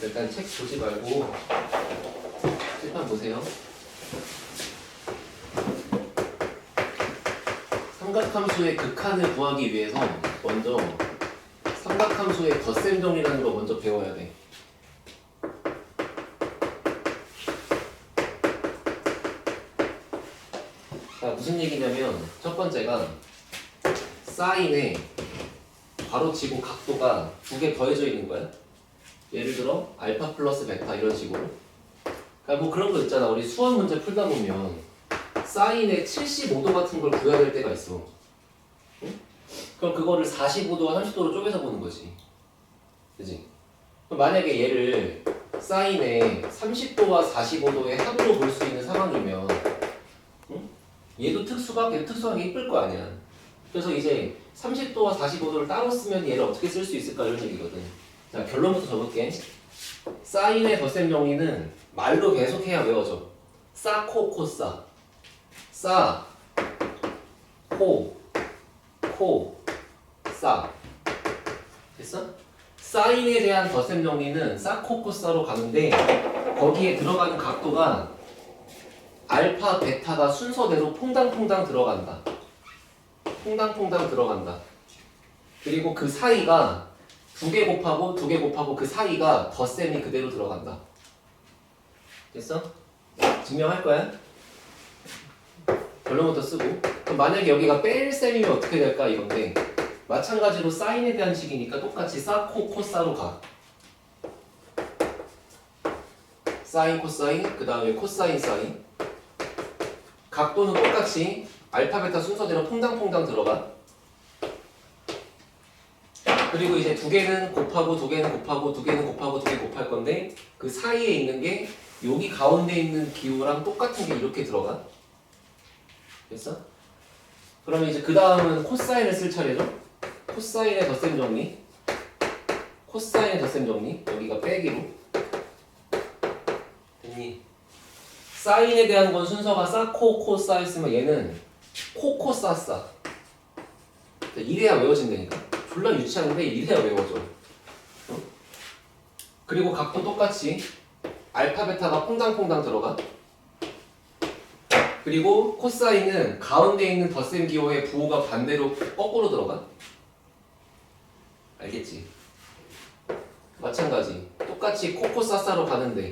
일단 책 보지 말고 칠판 보세요. 삼각함수의 극한을 구하기 위해서 먼저 삼각함수의 덧셈 정리라는 거 먼저 배워야 돼. 자, 무슨 얘기냐면 첫 번째가 사인에 괄호치고 각도가 두 개 더해져 있는 거야. 예를 들어 알파 플러스 베타 이런 식으로. 그러니까 뭐 그런 거 있잖아. 우리 수학 문제 풀다 보면 사인의 75도 같은 걸 구해야 될 때가 있어. 응? 그럼 그거를 45도와 30도로 쪼개서 보는 거지. 그지? 그럼 만약에 얘를 사인의 30도와 45도의 합으로 볼 수 있는 상황이면 응? 얘도 특수각, 얘도 특수하게 이쁠 거 아니야. 그래서 이제 30도와 45도를 따로 쓰면 얘를 어떻게 쓸 수 있을까 이런 얘기거든. 자, 결론부터 적을게. 사인의 덧셈 정리는 말로 계속해야 외워져. 싸, 코, 코, 싸. 싸, 코, 코, 싸. 됐어? 사인에 대한 덧셈 정리는 싸, 코, 코, 싸로 가는데 거기에 들어가는 각도가 알파, 베타가 순서대로 퐁당퐁당 들어간다. 퐁당퐁당 들어간다. 그리고 그 사이가 두 개 곱하고 두 개 곱하고 그 사이가 덧셈이 그대로 들어간다. 됐어? 증명할 거야? 결론부터 쓰고. 그럼 만약에 여기가 뺄 셈이면 어떻게 될까 이건데 마찬가지로 사인에 대한 식이니까 똑같이 싸, 코, 코싸로 가. 사인, 코사인, 그 다음에 코사인, 사인. 각도는 똑같이 알파, 베타 순서대로 퐁당퐁당 들어가. 그리고 이제 두 개는 곱하고 두 개는 곱하고 두 개는 곱하고 두 개 곱할 건데 그 사이에 있는 게 여기 가운데 있는 기호랑 똑같은 게 이렇게 들어가. 됐어? 그러면 이제 그 다음은 코사인을 쓸 차례죠? 코사인의 덧셈 정리. 코사인의 덧셈 정리. 여기가 빼기로. 됐니? 사인에 대한 건 순서가 싸, 코, 코, 싸 했으면 얘는 코, 코, 싸, 싸. 이래야 외워진다니까. 졸라 유치한데 이래야 외워져. 어? 그리고 각도 똑같이 알파, 베타가 퐁당퐁당 들어가. 그리고 코사인은 가운데 있는 덧셈 기호의 부호가 반대로 거꾸로 들어가. 알겠지? 마찬가지. 똑같이 코코사사로 가는데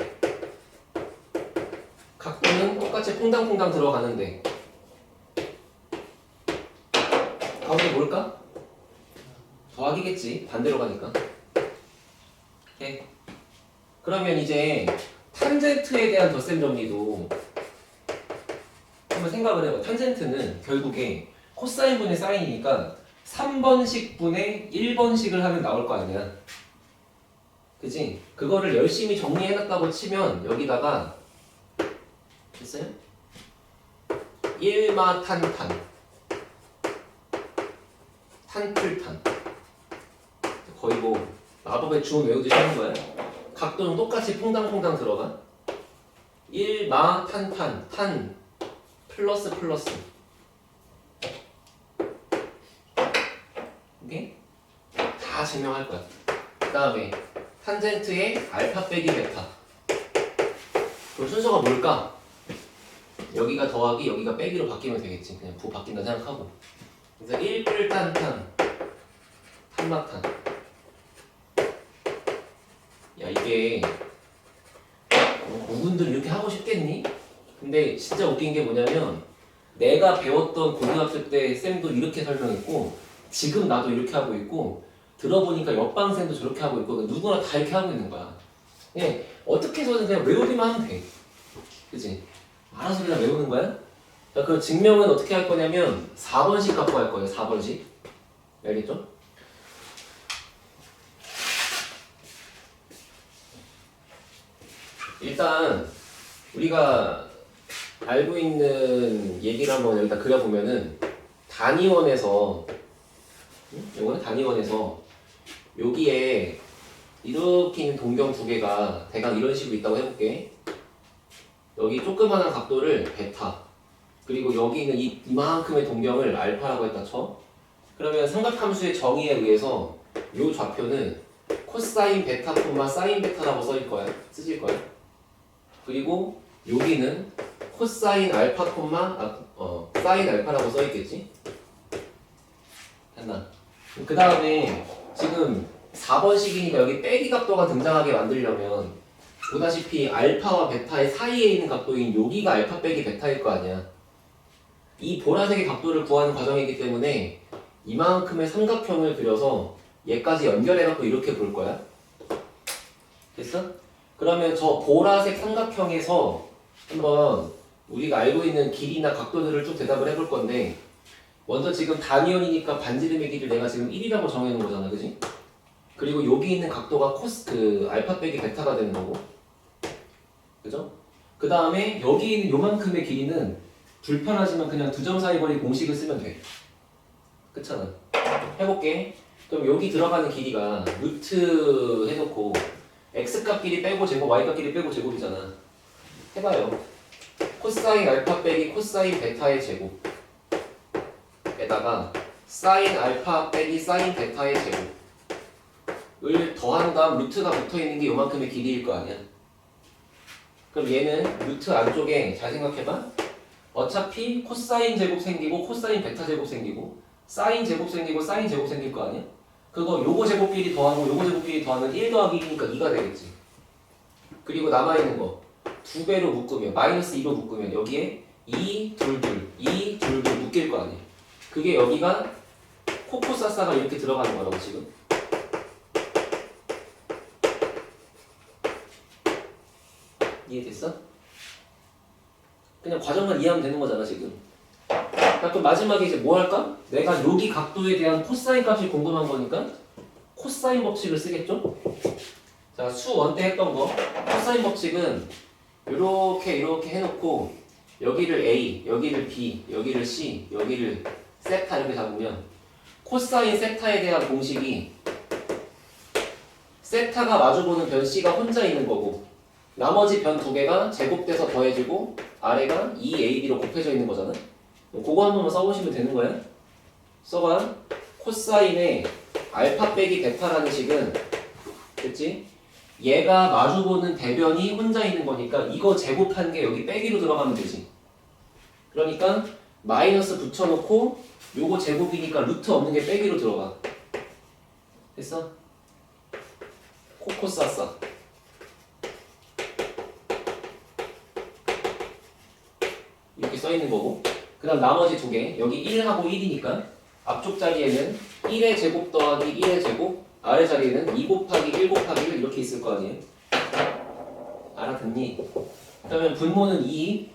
각도는 똑같이 퐁당퐁당 들어가는데 가운데 뭘까? 더하기겠지. 반대로 가니까. 오케이. 그러면 이제 탄젠트에 대한 덧셈 정리도 한번 생각을 해봐. 탄젠트는 결국에 코사인분의 사인이니까 3번식 분의 1번식을 하면 나올 거 아니야. 그치? 그거를 열심히 정리해놨다고 치면 여기다가 됐어요? 1마 탄탄 탄풀탄 거의 뭐 마법의 주문 외우듯이 하는 거야. 각도는 똑같이 퐁당퐁당 들어가. 1마 탄탄 탄 플러스 플러스. 이게 다 증명할 거야. 그 다음에 탄젠트의 알파 빼기 베타. 그럼 순서가 뭘까? 여기가 더하기 여기가 빼기로 바뀌면 되겠지. 그냥 부 바뀐다 생각하고. 그래서 1뿔탄탄 탄마탄. 야 이게 누군들 이렇게 하고 싶겠니? 근데 진짜 웃긴 게 뭐냐면 내가 배웠던 고등학교 때 쌤도 이렇게 설명했고 지금 나도 이렇게 하고 있고 들어보니까 옆방 쌤도 저렇게 하고 있고 누구나 다 이렇게 하고 있는 거야. 예, 어떻게 해서든 그냥 외우기만 하면 돼. 그치? 알아서 그냥 외우는 거야? 자, 그 증명은 어떻게 할 거냐면 4번씩 갖고 할 거예요. 4번씩. 알겠죠? 일단 우리가 알고 있는 얘기를 한번 여기다 그려보면은 단위원에서 이거는 단위원에서 여기에 이렇게 있는 동경 두 개가 대강 이런 식으로 있다고 해볼게. 여기 조그마한 각도를 베타 그리고 여기 있는 이만큼의 동경을 알파라고 했다 쳐. 그러면 삼각함수의 정의에 의해서 이 좌표는 코사인 베타 콤마 사인 베타라고 쓰실 거야. 그리고 여기는 코사인 알파 콤마 사인 알파라고 써있겠지? 됐나? 그 다음에 지금 4번식이니까 여기 빼기 각도가 등장하게 만들려면 보다시피 알파와 베타의 사이에 있는 각도인 여기가 알파 빼기 베타일 거 아니야. 이 보라색의 각도를 구하는 과정이기 때문에 이만큼의 삼각형을 그려서 얘까지 연결해갖고 이렇게 볼 거야. 됐어? 그러면 저 보라색 삼각형에서 한번 우리가 알고 있는 길이나 각도들을 쭉 대답을 해볼 건데, 먼저 지금 단위원이니까 반지름의 길이를 내가 지금 1이라고 정해놓은 거잖아, 그지? 그리고 여기 있는 각도가 알파 빼기 베타가 되는 거고, 그죠? 그 다음에 여기 있는 요만큼의 길이는 불편하지만 그냥 두 점 사이 거리 공식을 쓰면 돼. 그렇잖아. 해볼게. 그럼 여기 들어가는 길이가 루트 해놓고 x값끼리 빼고 제곱, y값끼리 빼고 제곱이잖아. 해봐요. 코사인 알파 빼기 코사인 베타의 제곱에다가 사인 알파 빼기 사인 베타의 제곱을 더한 다음 루트가 붙어있는 게 요만큼의 길이일 거 아니야. 그럼 얘는 루트 안쪽에 잘 생각해봐. 어차피 코사인 제곱 생기고 코사인 베타 제곱 생기고 사인 제곱 생기고 사인 제곱 생길 거 아니야? 그거 요거 제곱끼리 더하고 요거 제곱끼리 더하면 1 더하기 1이니까 2가 되겠지. 그리고 남아있는 거 2배로 묶으면 마이너스 2로 묶으면 여기에 2, 2, 2, 2, 2 묶일 거 아니야. 그게 여기가 코코사사가 이렇게 들어가는 거라고 지금. 이해됐어? 그냥 과정만 이해하면 되는 거잖아 지금. 자, 그럼 마지막에 이제 뭐 할까? 내가 여기 각도에 대한 코사인 값이 궁금한 거니까 코사인 법칙을 쓰겠죠? 자, 수1 때 했던 거 코사인 법칙은 이렇게 해놓고 여기를 A, 여기를 B, 여기를 C, 여기를 세타 이렇게 잡으면 코사인 세타에 대한 공식이 세타가 마주보는 변 C가 혼자 있는 거고 나머지 변 두 개가 제곱돼서 더해지고 아래가 2AB로 곱해져 있는 거잖아. 그거 한 번만 써보시면 되는 거야. 써봐. 코사인의 알파 빼기 베타라는 식은 됐지? 얘가 마주보는 대변이 혼자 있는 거니까 이거 제곱한 게 여기 빼기로 들어가면 되지. 그러니까 마이너스 붙여놓고 요거 제곱이니까 루트 없는 게 빼기로 들어가. 됐어? 코코사사. 이렇게 써있는 거고 그 다음 나머지 두 개 여기 1하고 1이니까 앞쪽 자리에는 1의 제곱 더하기 1의 제곱 아래 자리에는 2 곱하기 1 곱하기 1 이렇게 있을 거 아니에요? 알아듣니? 그러면 분모는 2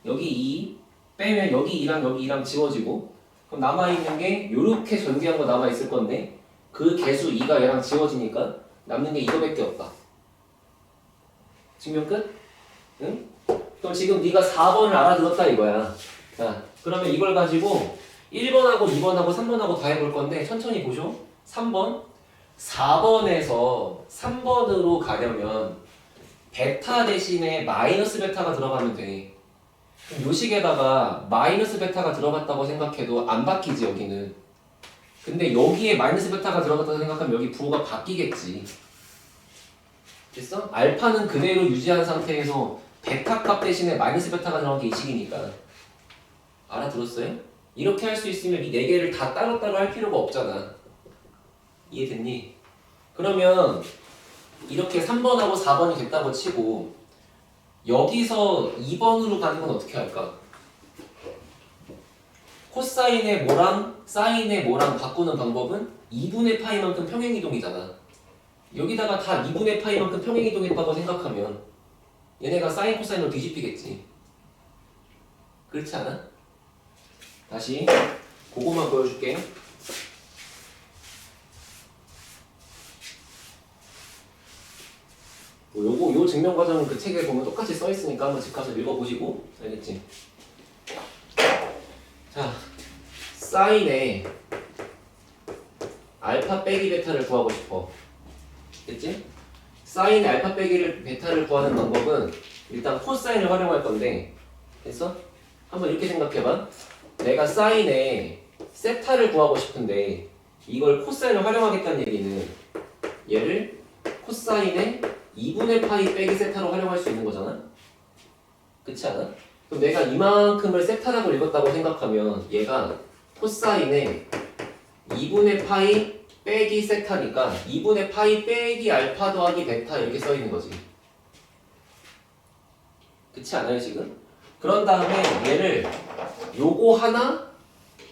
여기 2 빼면 여기 2랑 여기 2랑 지워지고 그럼 남아있는 게 요렇게 전개한 거 남아있을 건데 그 개수 2가 얘랑 지워지니까 남는 게 이거밖에 없다. 증명 끝? 응? 그럼 지금 네가 4번을 알아들었다 이거야. 자, 그러면 이걸 가지고 1번하고 2번하고 3번하고 다 해볼 건데 천천히 보쇼. 3번 4번에서 3번으로 가려면 베타 대신에 마이너스 베타가 들어가면 돼. 그럼 요 식에다가 마이너스 베타가 들어갔다고 생각해도 안 바뀌지 여기는. 근데 여기에 마이너스 베타가 들어갔다고 생각하면 여기 부호가 바뀌겠지. 됐어? 알파는 그대로 유지한 상태에서 베타 값 대신에 마이너스 베타가 들어간 게 이 식이니까. 알아들었어요? 이렇게 할 수 있으면 이 네 개를 다 따로따로 할 필요가 없잖아. 이해됐니? 그러면 이렇게 3번하고 4번이 됐다고 치고 여기서 2번으로 가는 건 어떻게 할까? 코사인의 뭐랑 사인의 뭐랑 바꾸는 방법은 2분의 파이만큼 평행이동이잖아. 여기다가 다 2분의 파이만큼 평행이동했다고 생각하면 얘네가 사인 코사인으로 뒤집히겠지. 그렇지 않아? 다시 그거만 보여줄게. 요 증명 과정은 그 책에 보면 똑같이 써 있으니까 한번 집 가서 읽어보시고 알겠지? 자, 사인의 알파 빼기 베타를 구하고 싶어. 됐지? 사인의 알파 빼기 베타를 구하는 방법은 일단 코사인을 활용할 건데 됐어? 한번 이렇게 생각해봐. 내가 사인의 세타를 구하고 싶은데 이걸 코사인을 활용하겠다는 얘기는 얘를 코사인의 2분의 파이 빼기 세타로 활용할 수 있는 거잖아. 그렇지 않아? 그럼 내가 이만큼을 세타라고 읽었다고 생각하면 얘가 코사인의 2분의 파이 빼기 세타니까 2분의 파이 빼기 알파 더하기 베타 이렇게 써 있는 거지. 그렇지 않아요 지금? 그런 다음에 얘를 요거 하나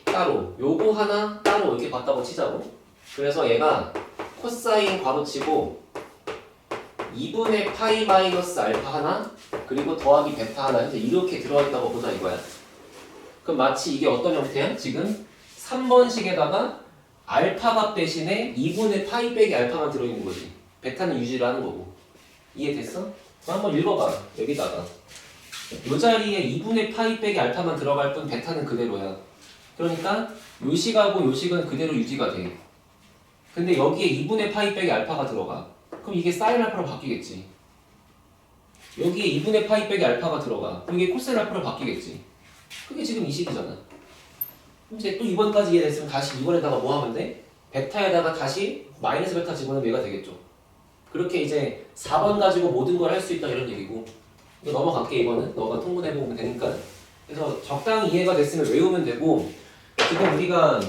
따로 요거 하나 따로 이렇게 봤다고 치자고. 그래서 얘가 코사인 괄호치고 2분의 파이 마이너스 알파 하나 그리고 더하기 베타 하나 현재 이렇게 들어가 있다고 보자 이거야. 그럼 마치 이게 어떤 형태야? 지금 3번식에다가 알파 값 대신에 2분의 파이 빼기 알파만 들어있는 거지. 베타는 유지를 하는 거고. 이해됐어? 그럼 한번 읽어봐. 여기다가 이 자리에 2분의 파이 빼기 알파만 들어갈 뿐 베타는 그대로야. 그러니까 요 식하고 요 식은 그대로 유지가 돼. 근데 여기에 2분의 파이 빼기 알파가 들어가. 그럼 이게 사인 알파로 바뀌겠지. 여기에 2분의 파이 빼기 알파가 들어가. 그럼 이게 코사인 알파로 바뀌겠지. 그게 지금 이 식이잖아. 이제 또 2번까지 이해됐으면 다시 2번에다가 뭐 하면 돼? 베타에다가 다시 마이너스 베타 집어넣으면 얘가 되겠죠. 그렇게 이제 4번 가지고 모든 걸 할 수 있다 이런 얘기고. 이거 넘어갈게 이거는. 너가 통분해보면 되니까. 그래서 적당히 이해가 됐으면 외우면 되고 지금 우리가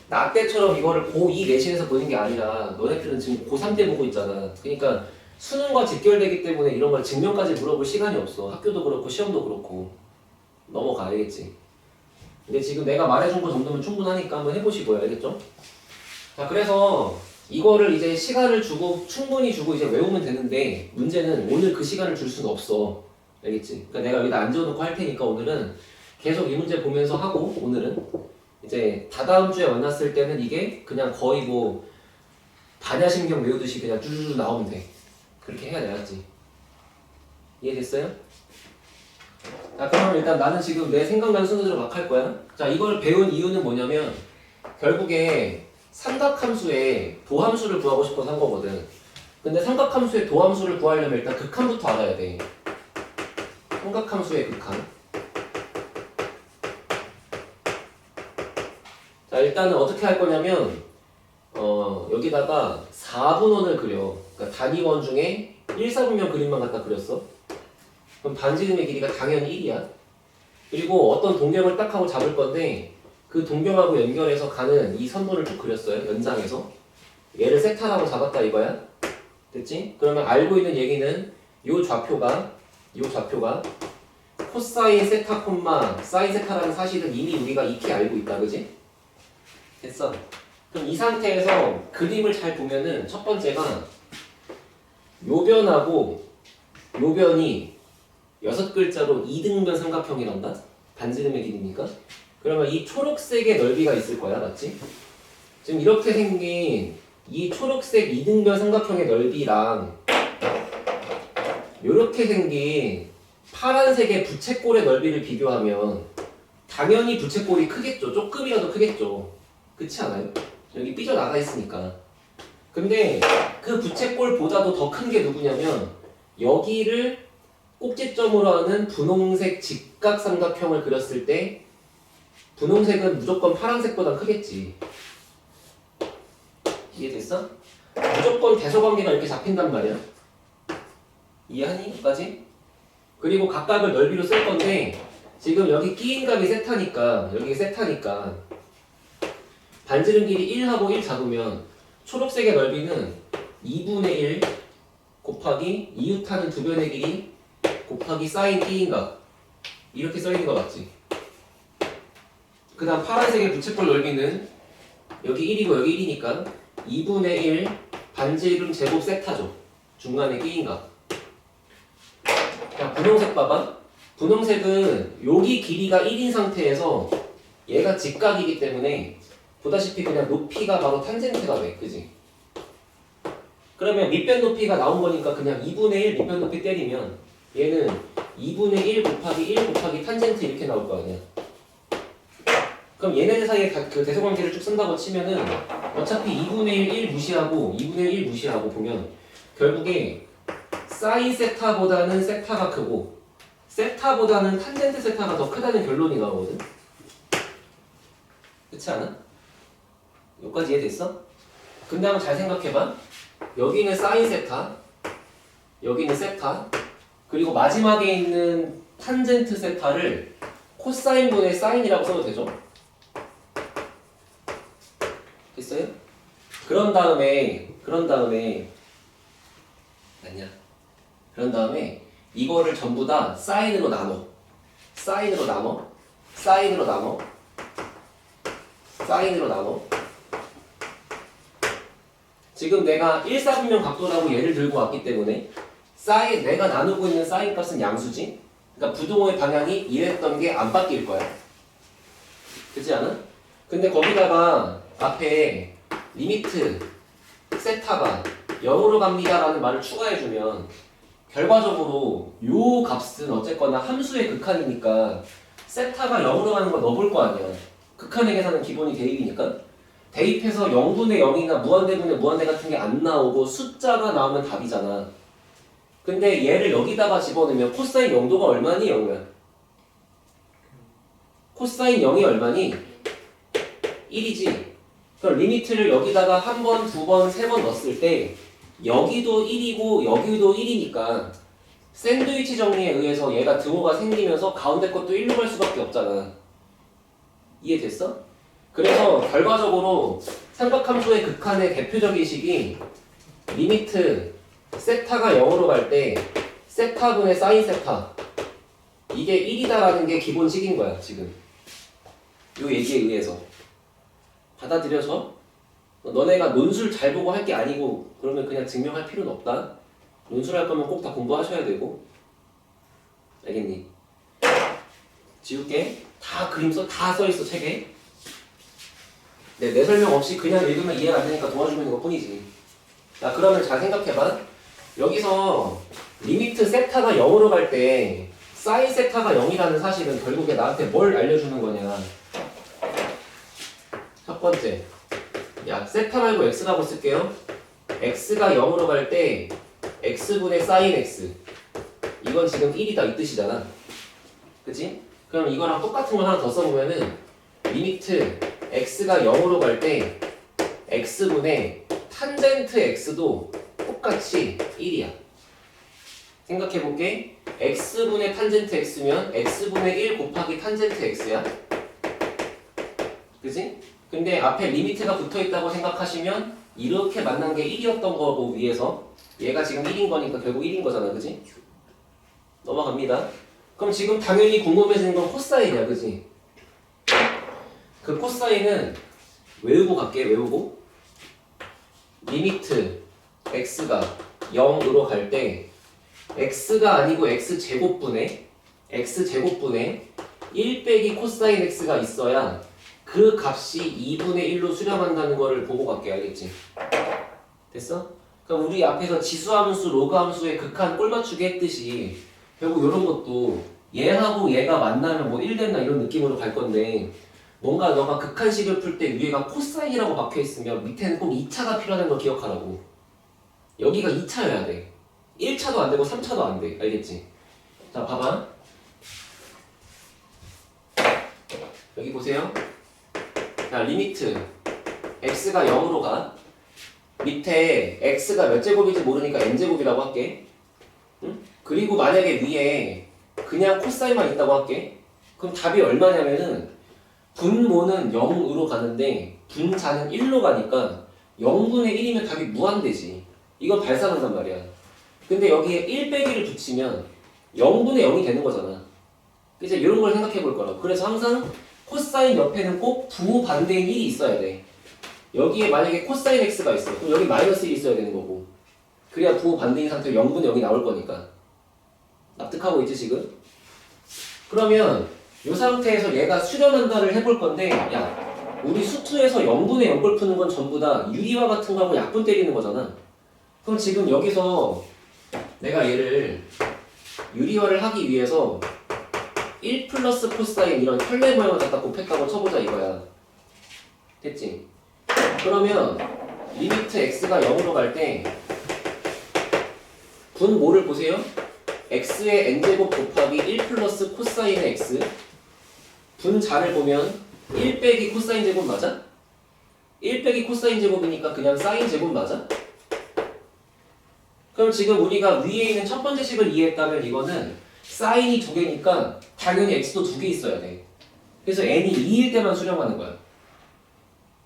나 때처럼 이거를 고2 내신에서 보는 게 아니라 너네들은 지금 고3 때 보고 있잖아. 그러니까 수능과 직결되기 때문에 이런 걸 증명까지 물어볼 시간이 없어. 학교도 그렇고 시험도 그렇고. 넘어가야겠지. 근데 지금 내가 말해준 거 정도면 충분하니까 한번 해보시고요. 알겠죠? 자, 그래서 이거를 이제 시간을 주고 충분히 주고 이제 외우면 되는데 문제는 오늘 그 시간을 줄 수는 없어. 알겠지? 그러니까 내가 여기다 앉아놓고 할 테니까 오늘은 계속 이 문제 보면서 하고 오늘은 이제 다다음 주에 만났을 때는 이게 그냥 거의 뭐 반야신경 외우듯이 그냥 쭈쭈쭈 나오면 돼. 그렇게 해야 되겠지. 이해됐어요? 자, 그럼 일단 나는 지금 내 생각나는 순서대로 막 할 거야. 자, 이걸 배운 이유는 뭐냐면 결국에 삼각함수의 도함수를 구하고 싶어서 한 거거든. 근데 삼각함수의 도함수를 구하려면 일단 극함부터 알아야 돼. 삼각함수의 극함. 자, 일단은 어떻게 할 거냐면 여기다가 4분원을 그려. 그러니까 단위원 중에 1, 4분면 그림만 갖다 그렸어. 그럼 반지름의 길이가 당연히 1이야. 그리고 어떤 동경을 딱 하고 잡을 건데 그 동경하고 연결해서 가는 이 선분을 쭉 그렸어요. 연장해서. 얘를 세타라고 잡았다 이거야. 됐지? 그러면 알고 있는 얘기는 요 좌표가 코사인 세타 콤마 사인 세타라는 사실은 이미 우리가 익히 알고 있다. 그지? 됐어. 그럼 이 상태에서 그림을 잘 보면은 첫 번째가 요변하고 요변이 6글자로 이등변 삼각형이란다? 반지름의 길이니까. 그러면 이 초록색의 넓이가 있을 거야. 맞지? 지금 이렇게 생긴 이 초록색 이등변 삼각형의 넓이랑 이렇게 생긴 파란색의 부채꼴의 넓이를 비교하면 당연히 부채꼴이 크겠죠. 조금이라도 크겠죠. 그렇지 않아요? 여기 삐져나가 있으니까. 근데 그 부채꼴보다도 더 큰 게 누구냐면 여기를 꼭지점으로 하는 분홍색 직각삼각형을 그렸을 때 분홍색은 무조건 파란색보다 크겠지. 이해됐어? 무조건 대소관계가 이렇게 잡힌단 말이야. 이해하니? 여기까지? 그리고 각각을 넓이로 쓸 건데 지금 여기 끼인 값이 세타니까 여기 세타니까 반지름 길이 1하고 1 잡으면 초록색의 넓이는 2분의 1 곱하기 이웃하는 두 변의 길이 곱하기 사인 끼인 값 이렇게 써있는 거 맞지? 그 다음 파란색의 부채꼴 넓이는 여기 1이고 여기 1이니까 2분의 1 반지름 제곱 세타죠. 중간에 끼인 값. 자, 분홍색 봐봐. 분홍색은 여기 길이가 1인 상태에서 얘가 직각이기 때문에 보다시피 그냥 높이가 바로 탄젠트가 돼. 그지? 그러면 밑변 높이가 나온 거니까 그냥 2분의 1 밑변 높이 때리면 얘는 2분의 1 곱하기 1 곱하기 탄젠트 이렇게 나올 거 아니야. 그럼 얘네들 사이에 그 대소관계를 쭉 쓴다고 치면은 어차피 2분의 1 무시하고 2분의 1 무시하고 보면 결국에 사인 세타보다는 세타가 크고 세타보다는 탄젠트 세타가 더 크다는 결론이 나오거든. 그렇지 않아? 여기까지 이해됐어? 근데 한번 잘 생각해봐. 여기는 사인 세타, 여기는 세타, 그리고 마지막에 있는 탄젠트 세타를 코사인분의 사인이라고 써도 되죠? 됐어요? 그런 다음에 아니야. 그런 다음에 이거를 전부 다 사인으로 나눠. 지금 내가 1사분면 각도라고 예를 들고 왔기 때문에 사인, 내가 나누고 있는 사인 값은 양수지? 그러니까 부동호의 방향이 이랬던 게 안 바뀔 거야. 그렇지 않아? 근데 거기다가 앞에 리미트 세타가 0으로 갑니다 라는 말을 추가해주면 결과적으로 요 값은 어쨌거나 함수의 극한이니까 세타가 0으로 가는 걸 넣어볼 거 아니야. 극한의 계산은 기본이 대입이니까. 대입해서 0분의 0이나 무한대분의 무한대 같은 게 안 나오고 숫자가 나오면 답이잖아. 근데 얘를 여기다가 집어넣으면 코사인 0도가 얼마니? 0이야. 코사인 0이 얼마니? 1이지. 그럼 리미트를 여기다가 한 번, 두 번, 세 번 넣었을 때 여기도 1이고 여기도 1이니까 샌드위치 정리에 의해서 얘가 등호가 생기면서 가운데 것도 1로 갈 수밖에 없잖아. 이해됐어? 그래서 결과적으로 삼각함수의 극한의 대표적인 식이 리미트 세타가 0으로 갈 때 세타분의 사인 세타 이게 1이다라는 게 기본식인 거야 지금. 요 얘기에 의해서 받아들여져? 너네가 논술 잘 보고 할 게 아니고 그러면 그냥 증명할 필요는 없다. 논술 할 거면 꼭 다 공부하셔야 되고. 알겠니? 지울게. 다 그림 다 써있어 책에. 내 설명 없이 그냥 읽으면 이해가 안 되니까 도와주면 이것 뿐이지. 자, 그러면 잘 생각해봐. 여기서 리미트 세타가 0으로 갈 때 사인 세타가 0이라는 사실은 결국에 나한테 뭘 알려주는 거냐. 첫 번째, 야 세타 말고 x라고 쓸게요. x가 0으로 갈 때 x분의 사인 x 이건 지금 1이다 이 뜻이잖아. 그치? 그럼 이거랑 똑같은 걸 하나 더 써보면은 리미트 x가 0으로 갈 때 x분의 탄젠트 x도 똑같이 1이야. 생각해볼게. x분의 탄젠트 x면 x분의 1 곱하기 탄젠트 x야. 그치? 근데 앞에 리미트가 붙어있다고 생각하시면 이렇게 만난 게 1이었던 거고 위에서 얘가 지금 1인 거니까 결국 1인 거잖아. 그치? 넘어갑니다. 그럼 지금 당연히 궁금해지는 건 코사인이야. 그치? 그 코사인은 외우고 갈게. 외우고 리미트 x가 0으로 갈 때 x가 아니고 x제곱분의 1 빼기 코사인 x가 있어야 그 값이 2분의 1로 수렴한다는 거를 보고 갈게. 알겠지? 됐어? 그럼 우리 앞에서 지수함수, 로그함수의 극한 꼴맞추기 했듯이 결국 이런 것도 얘하고 얘가 만나면 뭐 1 됐나 이런 느낌으로 갈 건데 뭔가 너가 극한식을 풀 때 위에가 코사인이라고 박혀있으면 밑에는 꼭 2차가 필요하다는 걸 기억하라고. 여기가 2차여야 돼. 1차도 안 되고 3차도 안 돼. 알겠지? 자, 봐봐. 여기 보세요. 자, 리미트 x가 0으로 가. 밑에 x가 몇 제곱인지 모르니까 n제곱이라고 할게. 응? 그리고 만약에 위에 그냥 코사인만 있다고 할게. 그럼 답이 얼마냐면은 분모는 0으로 가는데 분자는 1로 가니까 0분의 1이면 답이 무한대지. 이건 발산한단 말이야. 근데 여기에 1 빼기를 붙이면 0분의 0이 되는 거잖아. 이제 이런 걸 생각해 볼 거라고. 그래서 항상 코사인 옆에는 꼭 부호 반대인 1이 있어야 돼. 여기에 만약에 코사인 x가 있어. 그럼 여기 마이너스 1이 있어야 되는 거고. 그래야 부호 반대인 상태로 0분의 0이 나올 거니까. 납득하고 있지 지금? 그러면 이 상태에서 얘가 수렴한다를 해볼 건데 야 우리 수투에서 0분의 0걸 푸는 건 전부 다 유리화 같은 거하고 약분 때리는 거잖아. 그럼 지금 여기서 내가 얘를 유리화를 하기 위해서 1 플러스 코사인 이런 혈내 모양을 갖다 곱했다고 쳐보자 이거야. 됐지? 그러면 리미트 x가 0으로 갈 때 분모를 보세요. x의 n제곱 곱하기 1 플러스 코사인의 x 분자를 보면 1 빼기 코사인 제곱 맞아? 1 빼기 코사인 제곱이니까 그냥 사인 제곱 맞아? 그럼 지금 우리가 위에 있는 첫 번째 식을 이해했다면 이거는 사인이 두 개니까 당연히 x도 두 개 있어야 돼. 그래서 n이 2일 때만 수렴하는 거야.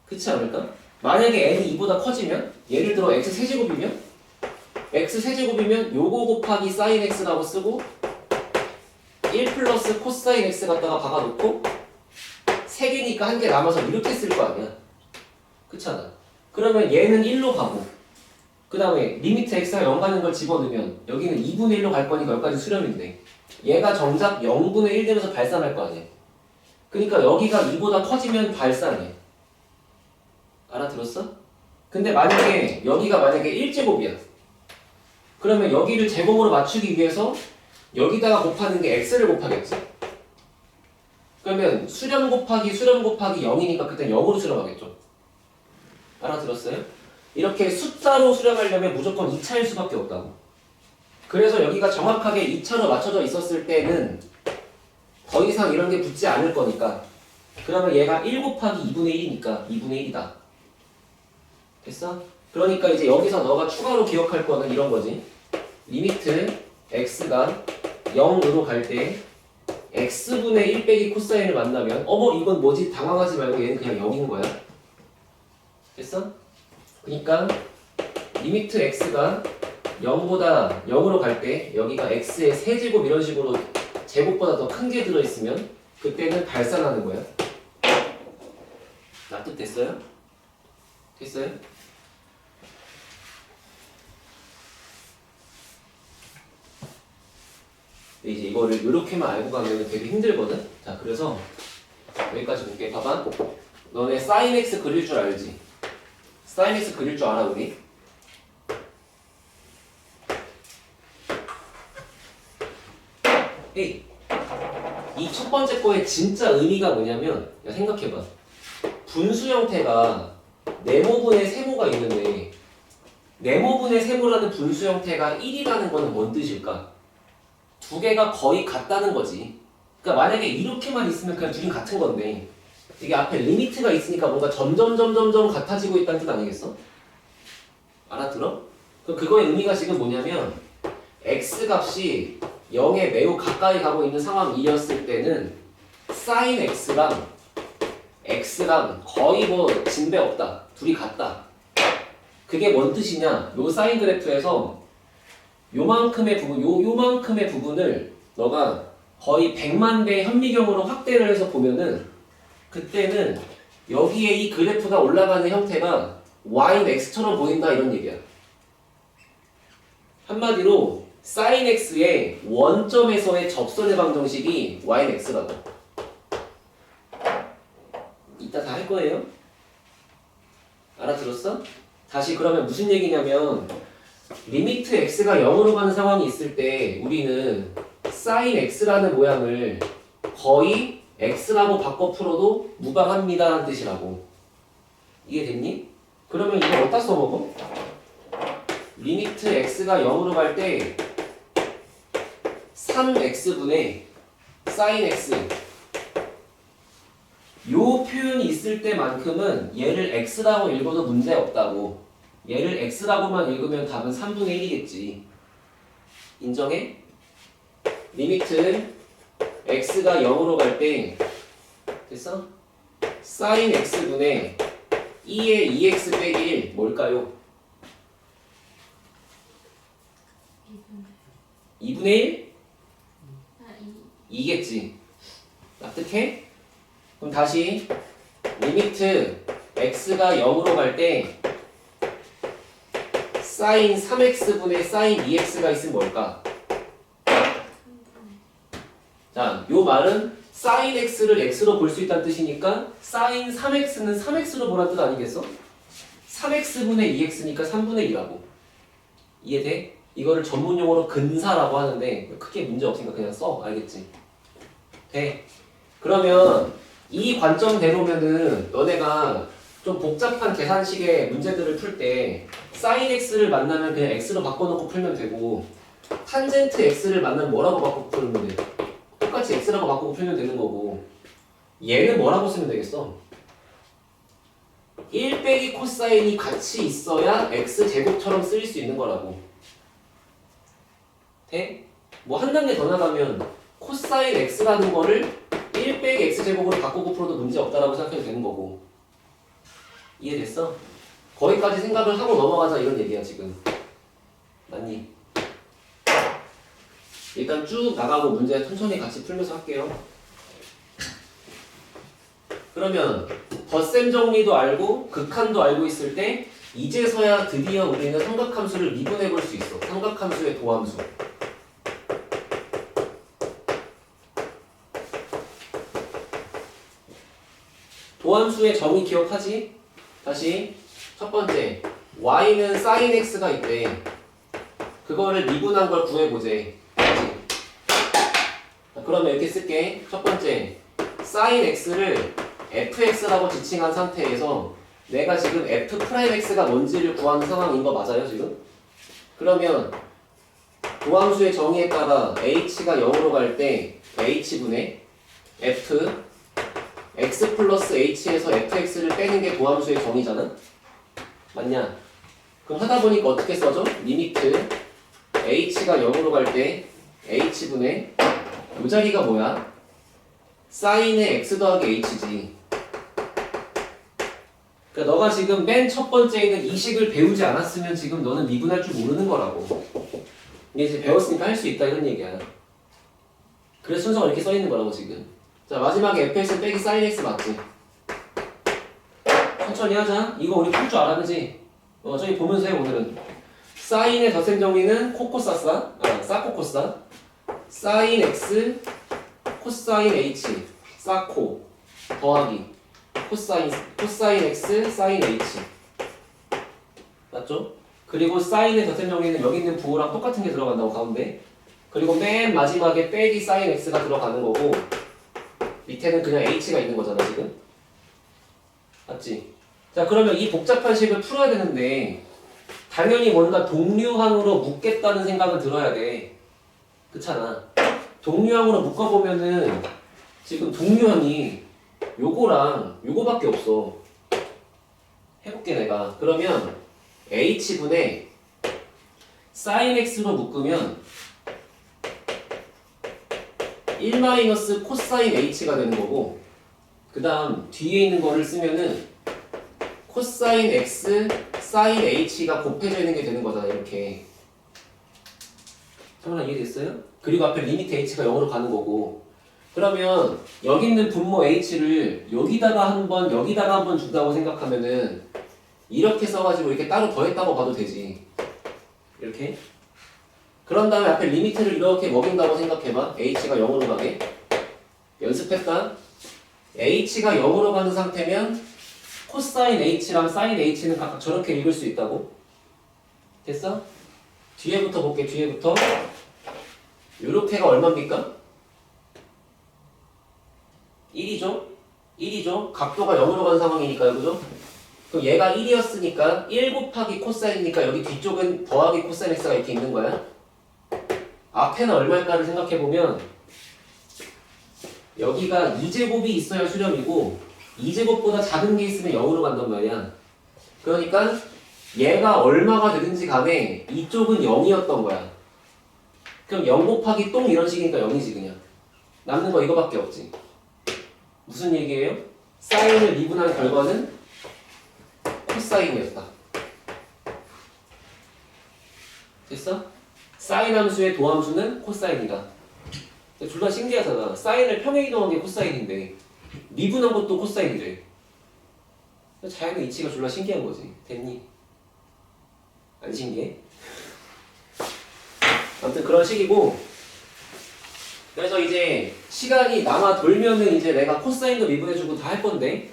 그렇지 않을까? 만약에 n이 2보다 커지면 예를 들어 x 세제곱이면 x 세제곱이면 요거 곱하기 사인 x라고 쓰고 1 플러스 코사인 x 갖다가 박아놓고 3개니까 한 개 남아서 이렇게 쓸 거 아니야. 그렇잖아. 그러면 얘는 1로 가고 그 다음에 리미트 x가 0 가는 걸 집어넣으면 여기는 2분의 1로 갈 거니까 여기까지 수렴인데 얘가 정작 0분의 1 되면서 발산할 거 아니야. 그러니까 여기가 2보다 커지면 발산해. 알아들었어? 근데 만약에 여기가 만약에 1제곱이야. 그러면 여기를 제곱으로 맞추기 위해서 여기다가 곱하는 게 x를 곱하겠지. 그러면 수렴 곱하기 0이니까 그때 0으로 수렴하겠죠. 알아들었어요? 이렇게 숫자로 수렴하려면 무조건 2차일 수밖에 없다고. 그래서 여기가 정확하게 2차로 맞춰져 있었을 때는 더 이상 이런 게 붙지 않을 거니까 그러면 얘가 1 곱하기 2분의 1이니까 2분의 1이다. 됐어? 그러니까 이제 여기서 너가 추가로 기억할 거는 이런 거지. 리미트 x가 0으로 갈 때 x분의 1 빼기 코사인을 만나면 어머 이건 뭐지? 당황하지 말고 얘는 그냥 0인 거야. 됐어? 그러니까 리미트 x가 0보다 0으로 갈 때 여기가 x의 세제곱 이런 식으로 제곱보다 더 큰 게 들어있으면 그때는 발산하는 거야. 납득됐어요? 됐어요? 이제 이거를 이렇게만 알고 가면 되게 힘들거든? 자, 그래서 여기까지 볼게. 봐봐. 너네 sin x 그릴 줄 알지? sin x 그릴 줄 알아, 우리? 에이, 이 첫 번째 거의 진짜 의미가 뭐냐면, 야, 생각해봐. 분수 형태가 네모분의 세모가 있는데, 네모분의 세모라는 분수 형태가 1이라는 거는 뭔 뜻일까? 두 개가 거의 같다는 거지. 그러니까 만약에 이렇게만 있으면 그냥 둘이 같은 건데, 이게 앞에 리미트가 있으니까 뭔가 점점 같아지고 있다는 뜻 아니겠어? 알아들어? 그럼 그거의 의미가 지금 뭐냐면 x 값이 0에 매우 가까이 가고 있는 상황이었을 때는 sin x랑 거의 뭐 진배 없다. 둘이 같다. 그게 뭔 뜻이냐? 요 사인 그래프에서 요만큼의 부분, 요만큼의 부분을 너가 거의 100만 배 현미경으로 확대를 해서 보면은 그때는 여기에 이 그래프가 올라가는 형태가 y는 x처럼 보인다 이런 얘기야. 한마디로 sin x의 원점에서의 접선의 방정식이 y는 x라고. 이따 다 할 거예요. 알아들었어? 다시 그러면 무슨 얘기냐면 리미트 x가 0으로 가는 상황이 있을 때 우리는 sin x라는 모양을 거의 x라고 바꿔 풀어도 무방합니다라는 뜻이라고. 이해됐니? 그러면 이거 어디다 써먹어? 리미트 x가 0으로 갈 때 3x분의 sin x 요 표현이 있을 때만큼은 얘를 x라고 읽어도 문제 없다고. 얘를 x라고만 읽으면 답은 3분의 1이겠지. 인정해? 리미트 x가 0으로 갈 때 됐어? sin x분의 2의 2x 빼기 1 뭘까요? 2분의 1? 2겠지. 납득해? 그럼 다시 리미트 x가 0으로 갈 때 sin 3x분의 sin 2x가 있으면 뭘까? 자, 요 말은 sin x를 x로 볼 수 있다는 뜻이니까 sin 3x는 3x로 보라는 뜻 아니겠어? 3x분의 2x니까 3분의 2라고. 이해돼? 이거를 전문용어로 근사라고 하는데 크게 문제 없으니까 그냥 써. 알겠지? 돼. 그러면 이 관점대로면은 너네가 좀 복잡한 계산식의 문제들을 풀 때 sin x를 만나면 그냥 x로 바꿔놓고 풀면 되고 탄젠트 x를 만나면 뭐라고 바꿔 풀면 돼? 똑같이 x라고 바꾸고 풀면 되는 거고 얘는 뭐라고 쓰면 되겠어? 1 빼기 코사인이 같이 있어야 x제곱처럼 쓰일 수 있는 거라고. 해? 뭐 한 단계 더 나가면 코사인 x라는 거를 1 빼기 x제곱으로 바꾸고 풀어도 문제 없다라고 생각해도 되는 거고. 이해됐어? 거기까지 생각을 하고 넘어가자 이런 얘기야 지금. 맞니? 일단 쭉 나가고 문제 천천히 같이 풀면서 할게요. 그러면 덧셈 정리도 알고 극한도 알고 있을 때 이제서야 드디어 우리는 삼각함수를 미분해 볼 수 있어. 삼각함수의 도함수. 도함수의 정의 기억하지? 다시 첫 번째 y는 sin x가 있대. 그거를 미분한 걸 구해보재. 그러면 이렇게 쓸게. 첫 번째 sin x를 fx라고 지칭한 상태에서 내가 지금 f'x가 뭔지를 구하는 상황인 거 맞아요 지금? 그러면 도함수의 정의에 따라 h가 0으로 갈 때 h분의 f x 플러스 h에서 fx를 빼는 게 도함수의 정의잖아? 맞냐? 그럼 하다 보니까 어떻게 써져? 리미트 h가 0으로 갈 때 h분의 이 자리가 뭐야? 사인의 x 더하기 h지. 그러니까 너가 지금 맨 첫 번째에는 이 식을 배우지 않았으면 지금 너는 미분할 줄 모르는 거라고. 이게 이제 배웠으니까 할 수 있다 이런 얘기야. 그래서 순서가 이렇게 써 있는 거라고 지금. 자 마지막에 fx 빼기 sin x 맞지? 천천히 하자. 이거 우리 풀 줄 알아 그지? 저기 보면서 해 오늘은. 사인의 덧셈 정리는 코코사사, 사코코사, 사인 x 코사인 h, 사코 더하기 코사인 x 사인 h 맞죠? 그리고 사인의 덧셈 정리는 여기 있는 부호랑 똑같은 게 들어간다고 가운데. 그리고 맨 마지막에 빼기 사인 x가 들어가는 거고 밑에는 그냥 h가 있는 거잖아 지금. 맞지? 자 그러면 이 복잡한 식을 풀어야 되는데 당연히 뭔가 동류항으로 묶겠다는 생각은 들어야 돼. 그렇잖아. 동류항으로 묶어보면은 지금 동류항이 요거랑 요거밖에 없어. 해볼게 내가. 그러면 h분의 sin x로 묶으면 1 마이너스 코사인 h가 되는 거고 그 다음 뒤에 있는 거를 쓰면은 코사인 x 사인 h가 곱해져 있는 게 되는 거잖아 이렇게. 잠깐만 이해됐어요? 그리고 앞에 리미트 h가 0으로 가는 거고. 그러면 여기 있는 분모 h를 여기다가 한번 여기다가 한번 준다고 생각하면은 이렇게 써가지고 이렇게 따로 더했다고 봐도 되지. 이렇게. 그런 다음에 앞에 리미트를 이렇게 먹인다고 생각해봐. h가 0으로 가게. 연습했다. h가 0으로 가는 상태면 코사인 h랑 사인 h는 각각 저렇게 읽을 수 있다고. 됐어? 뒤에부터 볼게. 뒤에부터 요렇게가 얼마입니까? 1이죠? 1이죠? 각도가 0으로 가는 상황이니까요. 그죠? 그럼 얘가 1이었으니까 1 곱하기 코사인이니까 여기 뒤쪽은 더하기 코사인 x가 이렇게 있는 거야. 앞에는 얼마일까를 생각해보면 여기가 2제곱이 있어야 수렴이고 2제곱보다 작은 게 있으면 0으로 간단 말이야. 그러니까 얘가 얼마가 되든지 간에 이쪽은 0이었던 거야. 그럼 0 곱하기 똥 이런 식이니까 0이지 그냥. 남는 거 이거밖에 없지. 무슨 얘기예요? 사인을 미분한 결과는 코사인이었다. 됐어? 사인 함수의 도함수는 코사인이다. 둘 다 신기하잖아. 사인을 평행이동한 게 코사인인데 미분한 것도 코사인이래. 자연의 이치가 졸라 신기한 거지. 됐니? 안 신기해? 아무튼 그런 식이고. 그래서 이제 시간이 남아 돌면은 이제 내가 코사인도 미분해주고 다 할 건데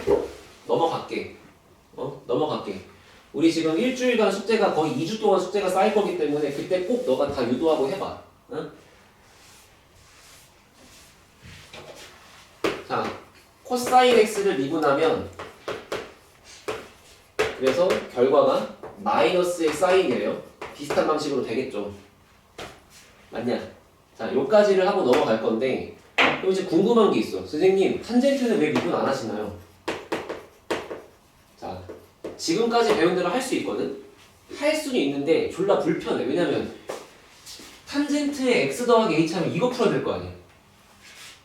넘어갈게. 넘어갈게. 우리 지금 일주일간 숙제가 거의 2주 동안 숙제가 쌓일 거기 때문에 그때 꼭 너가 다 유도하고 해봐. 응? 자, 코사인 x를 미분하면 그래서 결과가 마이너스의 사인이래요. 비슷한 방식으로 되겠죠. 맞냐? 자, 요까지를 하고 넘어갈 건데 그럼 이제 궁금한 게 있어. 선생님, 탄젠트는 왜 미분 안 하시나요? 자, 지금까지 배운 대로 할 수 있거든? 할 수는 있는데 졸라 불편해. 왜냐면 탄젠트에 x 더하기 h 하면 이거 풀어야 될 거 아니야.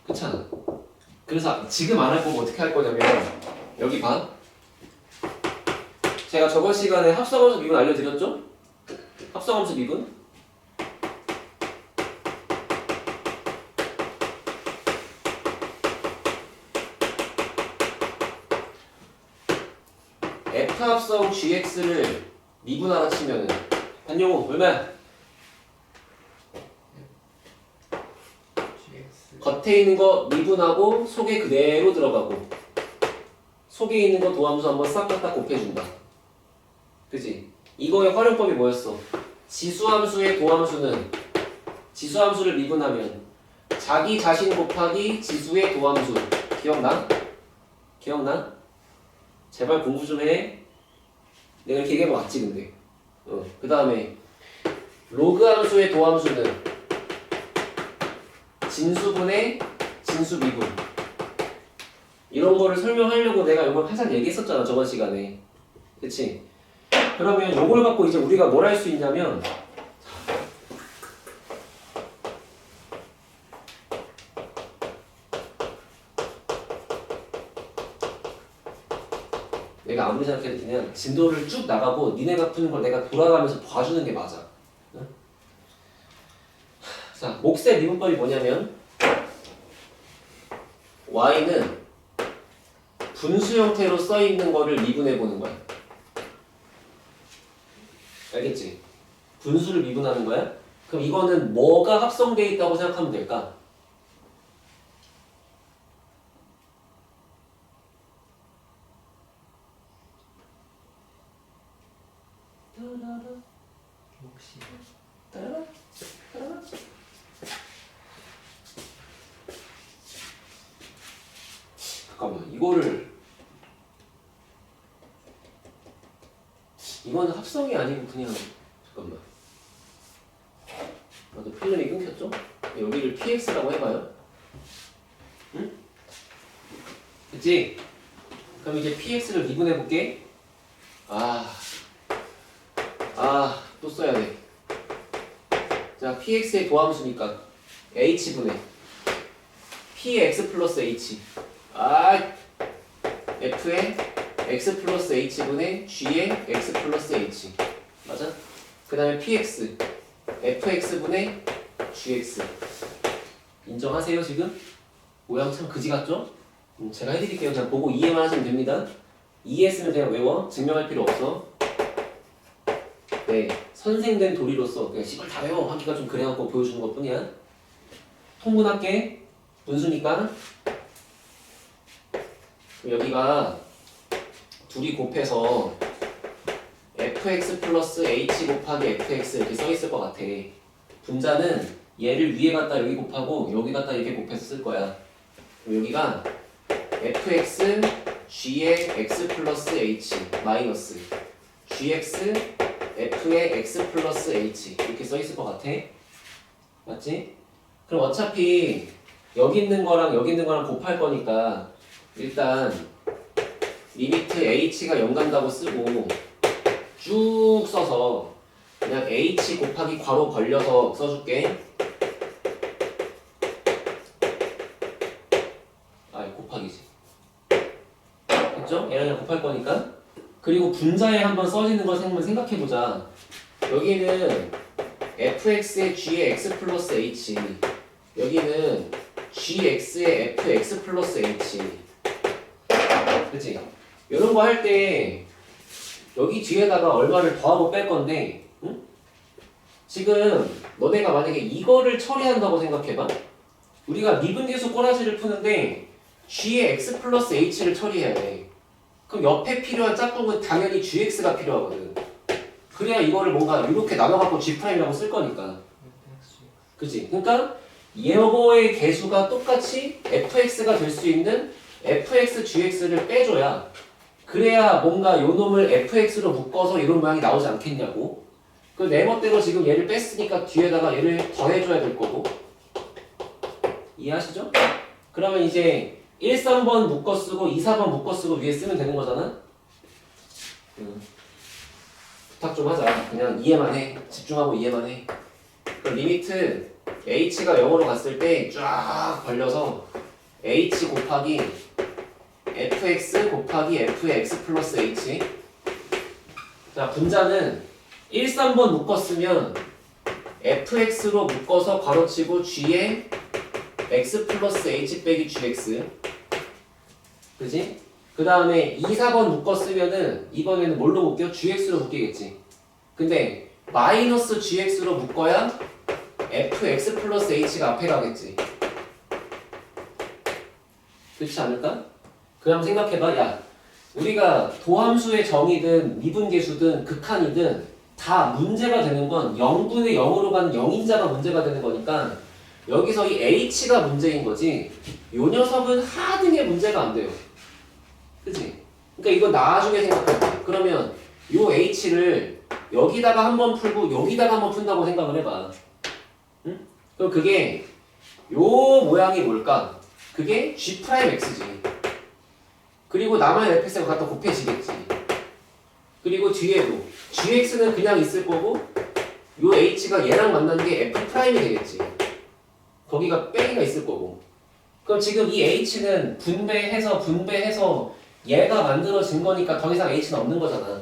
그렇잖아. 그래서 지금 안 할 거고 어떻게 할 거냐면 여기 봐. 제가 저번 시간에 합성함수 미분 알려드렸죠? 합성함수 미분. F 합성 gx를 미분하라 치면은 한용우 얼마야? 겉에 있는 거 미분하고 속에 그대로 들어가고 속에 있는 거 도함수 한번 싹 갖다 곱해준다. 그치? 이거의 활용법이 뭐였어? 지수함수의 도함수는 지수함수를 미분하면 자기 자신 곱하기 지수의 도함수. 기억나? 기억나? 제발 공부 좀 해. 내가 이렇게 얘기하면 맞지 근데. 그 다음에 로그 함수의 도함수는 진수분의 진수 미분. 이런 거를 설명하려고 내가 이걸 항상 얘기했었잖아 저번 시간에. 그치? 그러면 요걸 갖고 이제 우리가 뭘 할 수 있냐면 내가 아무리 생각해도 그냥 진도를 쭉 나가고 니네가 푸는 걸 내가 돌아가면서 봐주는 게 맞아. 응? 자, 몫의 미분법이 뭐냐면 y는 분수 형태로 써 있는 거를 미분해 보는 거야. 알겠지? 분수를 미분하는 거야? 그럼 이거는 뭐가 합성되어 있다고 생각하면 될까? 혹시 잠깐만, 이거는 합성이 아니고 그냥 잠깐만. 또 필름이 끊겼죠? 여기를 px라고 해봐요. 응? 그치? 그럼 이제 px를 미분해 볼게. 또 써야 돼. 자, px의 도함수니까 h분의 px 플러스 h. f의 x 플러스 h분의 g의 x 플러스 h. 맞아? 그 다음에 px fx분의 gx. 인정하세요 지금? 모양 참 그지 같죠? 제가 해드릴게요. 그냥 보고 이해만 하시면 됩니다. 이해했으면 그냥 외워. 증명할 필요 없어. 네, 선생된 도리로서 그냥 씨발 다 외워 하기가 좀 그래갖고 보여주는 것 뿐이야. 통분할게. 분수니까. 여기가 둘이 곱해서 fx 플러스 h 곱하기 fx 이렇게 써있을 것 같아. 분자는 얘를 위에 갖다 여기 곱하고 여기 갖다 이렇게 곱해서 쓸 거야. 그럼 여기가 fx g의 x 플러스 h 마이너스 gx f의 x 플러스 h 이렇게 써있을 것 같아. 맞지? 그럼 어차피 여기 있는 거랑 여기 있는 거랑 곱할 거니까 일단 리미트 h가 0 간다고 쓰고 쭉 써서 그냥 h 곱하기 괄호 벌려서 써줄게. 곱하기지. 됐죠? 얘랑 곱할 거니까. 그리고 분자에 한번 써지는 걸 생각해보자. 여기는 fx의 g의 x 플러스 h, 여기는 gx의 fx 플러스 h. 그치? 이런 거 할 때 여기 뒤에다가 얼마를 더하고 뺄 건데, 응? 지금 너네가 만약에 이거를 처리한다고 생각해봐. 우리가 미분계수 꼬라지를 푸는데 g의 x 플러스 h를 처리해야 돼. 그럼 옆에 필요한 짝꿍은 당연히 gx가 필요하거든. 그래야 이거를 뭔가 이렇게 나눠갖고 g'이라고 쓸 거니까. 그치? 그러니까 얘거의 개수가 똑같이 fx가 될 수 있는 fx, gx를 빼줘야 그래야 뭔가 요 놈을 fx로 묶어서 이런 모양이 나오지 않겠냐고. 그 내 멋대로 지금 얘를 뺐으니까 뒤에다가 얘를 더해줘야 될 거고. 이해하시죠? 그러면 이제 1, 3번 묶어 쓰고 2, 4번 묶어 쓰고 위에 쓰면 되는 거잖아? 부탁 좀 하자. 그냥 이해만 해. 집중하고 이해만 해. 그 리미트 h가 0으로 갔을 때 쫙 벌려서 h 곱하기 fx 곱하기 f의 x 플러스 h. 자, 분자는 1, 3번 묶었으면 fx로 묶어서 괄호치고 g에 x 플러스 h 빼기 gx. 그지? 그 다음에 2, 4번 묶었으면은 이번에는 뭘로 묶여? gx로 묶이겠지. 근데 마이너스 gx로 묶어야 fx 플러스 h가 앞에 가겠지. 그렇지 않을까? 그럼 생각해봐. 야, 우리가 도함수의 정의든 미분계수든 극한이든 다 문제가 되는 건 0분의 0으로 가는 0인자가 문제가 되는 거니까 여기서 이 h가 문제인 거지 요 녀석은 하등의 문제가 안 돼요. 그치? 그러니까 이거 나중에 생각해. 그러면 요 h를 여기다가 한번 풀고 여기다가 한번 푼다고 생각을 해봐. 응? 그럼 그게 요 모양이 뭘까? 그게 G'X지. 그리고 남은 fx가 갖다 곱해지겠지. 그리고 뒤에도 gx는 그냥 있을 거고 요 h가 얘랑 만나는 게 f'이 되겠지. 거기가 빼기가 있을 거고. 그럼 지금 이 h는 분배해서 얘가 만들어진 거니까 더 이상 h는 없는 거잖아.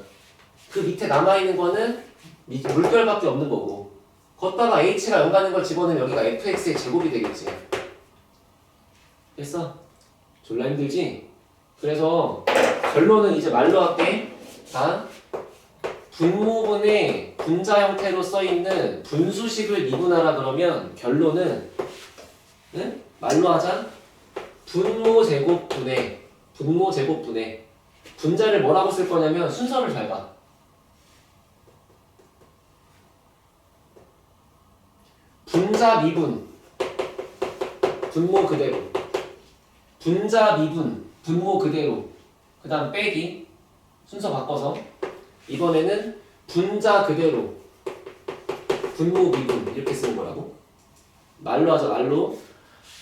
그 밑에 남아있는 거는 물결밖에 없는 거고 걷다가 h가 0 가는 걸 집어넣으면 여기가 fx의 제곱이 되겠지. 됐어? 졸라 힘들지? 그래서 결론은 이제 말로 할게. 자, 분모분의 분자 형태로 써있는 분수식을 미분하라 그러면 결론은 응? 말로 하자. 분모제곱분의 분자를 뭐라고 쓸 거냐면 순서를 잘 봐. 분자 미분 분모 그대로 분자 미분 분모 그대로 그 다음 빼기 순서 바꿔서 이번에는 분자 그대로 분모 미분 이렇게 쓰는 거라고. 말로 하자. 말로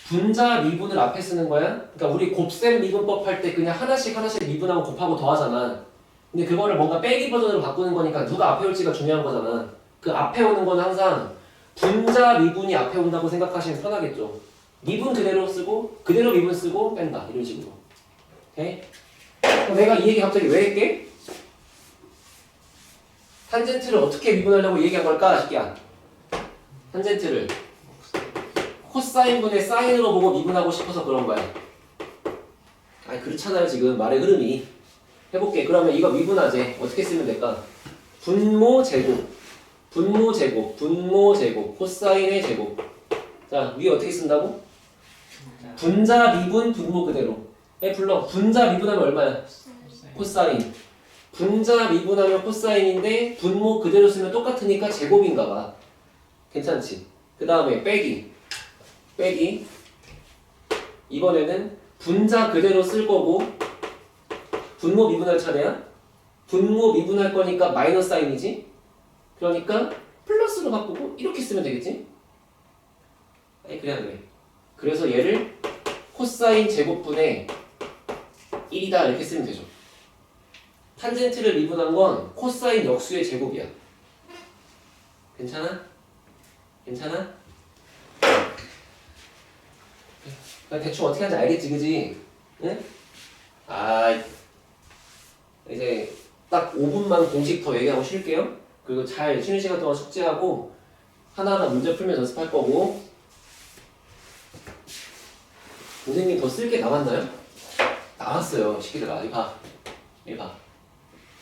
분자 미분을 앞에 쓰는 거야. 그러니까 우리 곱셈 미분법 할 때 그냥 하나씩 미분하고 곱하고 더하잖아. 근데 그거를 뭔가 빼기 버전으로 바꾸는 거니까 누가 앞에 올지가 중요한 거잖아. 그 앞에 오는 건 항상 분자 미분이 앞에 온다고 생각하시면 편하겠죠. 미분 그대로 쓰고 그대로 미분 쓰고 뺀다 이런 식으로. 오케이? 내가 이 얘기 갑자기 왜 했게? 탄젠트를 어떻게 미분하려고 얘기한 걸까? 새끼야. 탄젠트를 코사인분의 사인으로 보고 미분하고 싶어서 그런 거야. 아니 그렇잖아요. 지금 말의 흐름이. 해볼게. 그러면 이거 미분하재 어떻게 쓰면 될까? 분모 제곱 코사인의 제곱. 자, 위에 어떻게 쓴다고? 분자 미분 분모 그대로. 불러. 분자 미분하면 얼마야? 코사인. 분자 미분하면 코사인인데 분모 그대로 쓰면 똑같으니까 제곱인가 봐. 괜찮지? 그 다음에 빼기. 이번에는 분자 그대로 쓸 거고 분모 미분할 차례야. 분모 미분할 거니까 마이너스 사인이지. 그러니까 플러스로 바꾸고 이렇게 쓰면 되겠지? 아니 그래. 그래서 얘를 코사인 제곱분의 1이다 이렇게 쓰면 되죠. 탄젠트를 미분한 건 코사인 역수의 제곱이야. 괜찮아? 대충 어떻게 하는지 알겠지, 그지? 응? 이제 딱 5분만 공식 더 얘기하고 쉴게요. 그리고 잘 쉬는 시간 동안 숙제하고 하나하나 문제 풀면 연습할 거고. 선생님 더 쓸 게 남았나요? 남았어요, 시키더라. 이거 봐.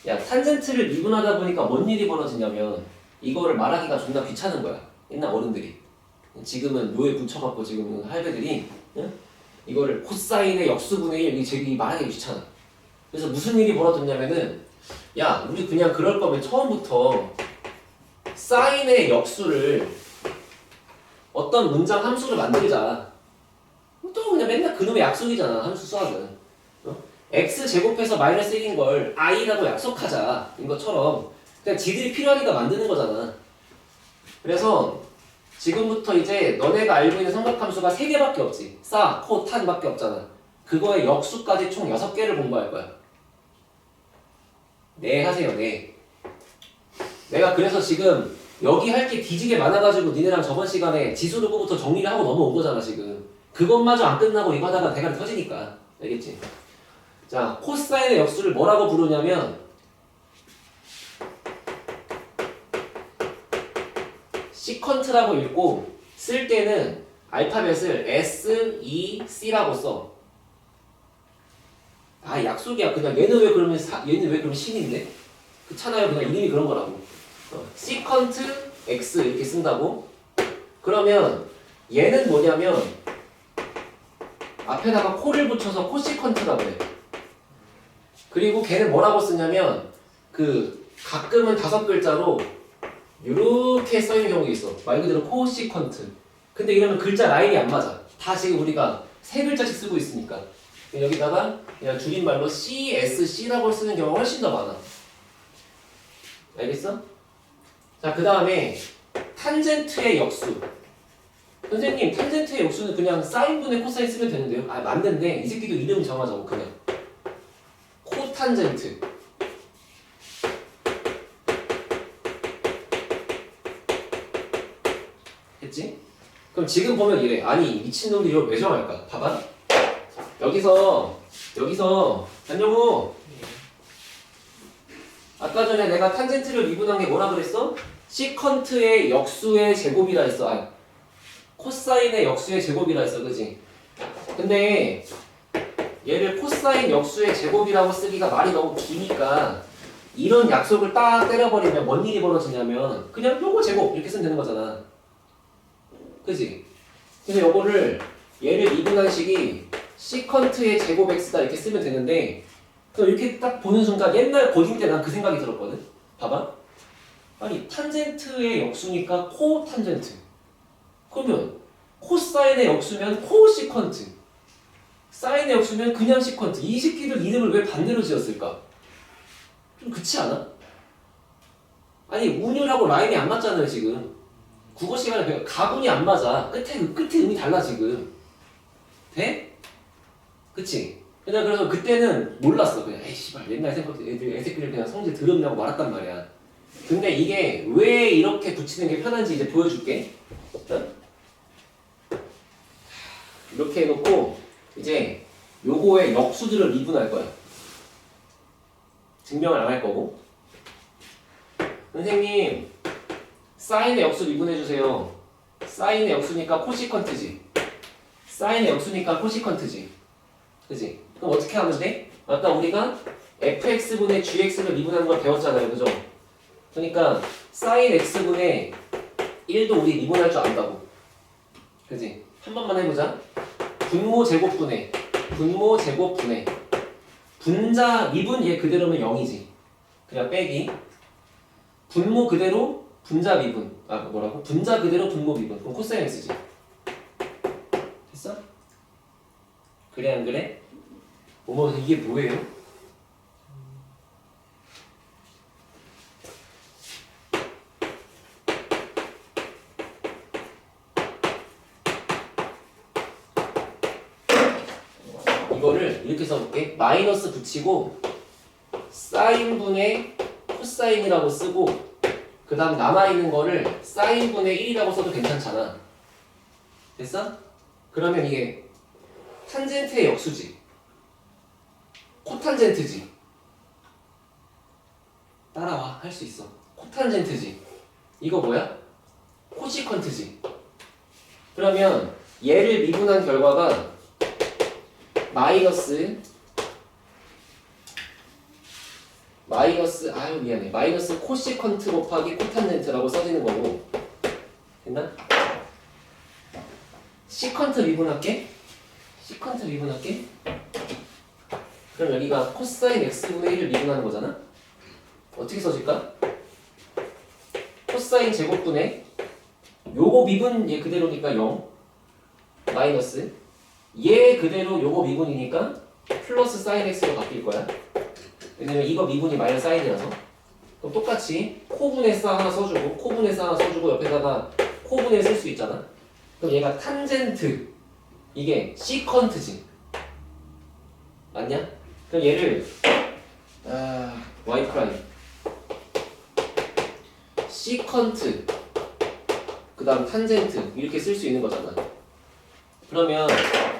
야, 탄젠트를 미분하다 보니까 뭔 일이 벌어지냐면 이거를 말하기가 존나 귀찮은 거야. 옛날 어른들이. 지금은 묘에 붙여갖고 지금 할배들이 응? 이거를 코사인의 역수분의 1 이게 말하기 귀찮아. 그래서 무슨 일이 벌어졌냐면은 야, 우리 그냥 그럴 거면 처음부터 사인의 역수를 어떤 문장 함수를 만들자. 또 그냥 맨날 그놈의 약속이잖아. 함수 수학은. x 제곱해서 마이너스 1인 걸 i라고 약속하자. 인 것처럼 그냥 지들이 필요하니까 만드는 거잖아. 그래서 지금부터 이제 너네가 알고 있는 삼각함수가 3개밖에 없지. 사, 코, 탄밖에 없잖아. 그거의 역수까지 총 6개를 공부할 거야. 네 하세요. 네. 내가 그래서 지금 여기 할 게 뒤지게 많아가지고 니네랑 저번 시간에 지수도구부터 정리를 하고 넘어온 거잖아 지금. 그것마저 안 끝나고 이거 하다가 대가리 터지니까. 알겠지? 자, 코사인의 역수를 뭐라고 부르냐면 시컨트라고 읽고 쓸 때는 알파벳을 S, E, C라고 써. 아, 약속이야. 그냥 얘는 왜 그러면 얘는 왜 그러면 신인데? 그렇잖아요. 그냥 이름이 그런 거라고. 시컨트 X 이렇게 쓴다고. 그러면 얘는 뭐냐면 앞에다가 코를 붙여서 코시컨트라고 해. 그리고 걔는 뭐라고 쓰냐면 그 가끔은 5글자로 이렇게 써있는 경우가 있어. 말 그대로 코시컨트. 근데 이러면 글자 라인이 안 맞아. 다 지금 우리가 3글자씩 쓰고 있으니까 여기다가 그냥 줄임말로 CSC라고 쓰는 경우가 훨씬 더 많아. 알겠어? 자, 그 다음에 탄젠트의 역수. 선생님, 탄젠트의 역수는 그냥 사인분의 코사인 쓰면 되는데요? 아, 맞는데 이 새끼도 이름 정하자고. 그냥 코탄젠트. 했지? 그럼 지금 보면 이래. 아니, 미친놈들이 이걸 왜 정할까? 봐봐. 여기서 안녕호, 아까 전에 내가 탄젠트를 미분한 게 뭐라 그랬어? 시컨트의 역수의 제곱이라 했어. 아, 코사인의 역수의 제곱이라 했어. 그지? 근데 얘를 코사인 역수의 제곱이라고 쓰기가 말이 너무 기니까 이런 약속을 딱 때려버리면 뭔 일이 벌어지냐면 그냥 요거 제곱 이렇게 쓰면 되는 거잖아. 그지? 그래서 요거를 얘를 미분한 식이 시컨트의 제곱 x다 이렇게 쓰면 되는데 그럼 이렇게 딱 보는 순간 옛날 고딩 때 난 그 생각이 들었거든. 봐봐. 아니 탄젠트의 역수니까 코탄젠트. 그러면 코사인의 역수면 코시컨트. 사인의 역수면 그냥 시컨트. 이 새끼들 이름을 왜 반대로 지었을까? 좀 그렇지 않아? 아니 운율하고 라인이 안 맞잖아요 지금. 국어 시간에 배워 가군이 안 맞아. 끝에 음이 달라 지금. 돼? 그치? 그래서 그때는 몰랐어. 그냥 에이 씨발 옛날 애새끼들 그냥 성질 더럽냐고 말았단 말이야. 근데 이게 왜 이렇게 붙이는 게 편한지 이제 보여줄게. 이렇게 해놓고 이제 요거의 역수들을 미분할 거야. 증명을 안 할 거고. 선생님 사인의 역수 미분해주세요. 사인의 역수니까 코시컨트지. 사인의 역수니까 코시컨트지. 그지? 그럼 어떻게 하면 돼? 아까 우리가 fx분의 gx를 미분하는 걸 배웠잖아요. 그죠? 그러니까 sin x분의 1도 우리 미분할 줄 안다고. 그지? 한 번만 해보자. 분모 제곱분의 분자 미분 얘 그대로면 0이지. 그냥 빼기. 분모 그대로 분자 미분. 아 뭐라고? 분자 그대로 분모 미분. 그럼 코사인 x지. 됐어? 그래 안 그래? 어머 이게 뭐예요? 이거를 이렇게 써볼게. 마이너스 붙이고 사인분의 코사인이라고 쓰고 그 다음 남아있는 거를 사인분의 1이라고 써도 괜찮잖아. 됐어? 그러면 이게 탄젠트의 역수지. 코탄젠트지. 따라와. 할 수 있어. 코탄젠트지. 이거 뭐야? 코시컨트지. 그러면 얘를 미분한 결과가 마이너스 아유 미안해. 마이너스 코시컨트 곱하기 코탄젠트라고 써지는 거고. 됐나? 시컨트 미분할게. 그럼 여기가 코사인 x분의 1을 미분하는 거잖아? 어떻게 써질까? 코사인 제곱분의 요거 미분 얘 그대로니까 0 마이너스 얘 그대로 요거 미분이니까 플러스 사인 x로 바뀔 거야. 왜냐면 이거 미분이 마이너스 사인이라서. 그럼 똑같이 코분의 사 하나 써주고 코분의 사 하나 써주고 옆에다가 코분의 쓸 수 있잖아. 그럼 얘가 탄젠트 이게 시컨트지. 맞냐? 그럼 얘를 y 프라임 시컨트 그 다음 탄젠트 이렇게 쓸 수 있는 거잖아. 그러면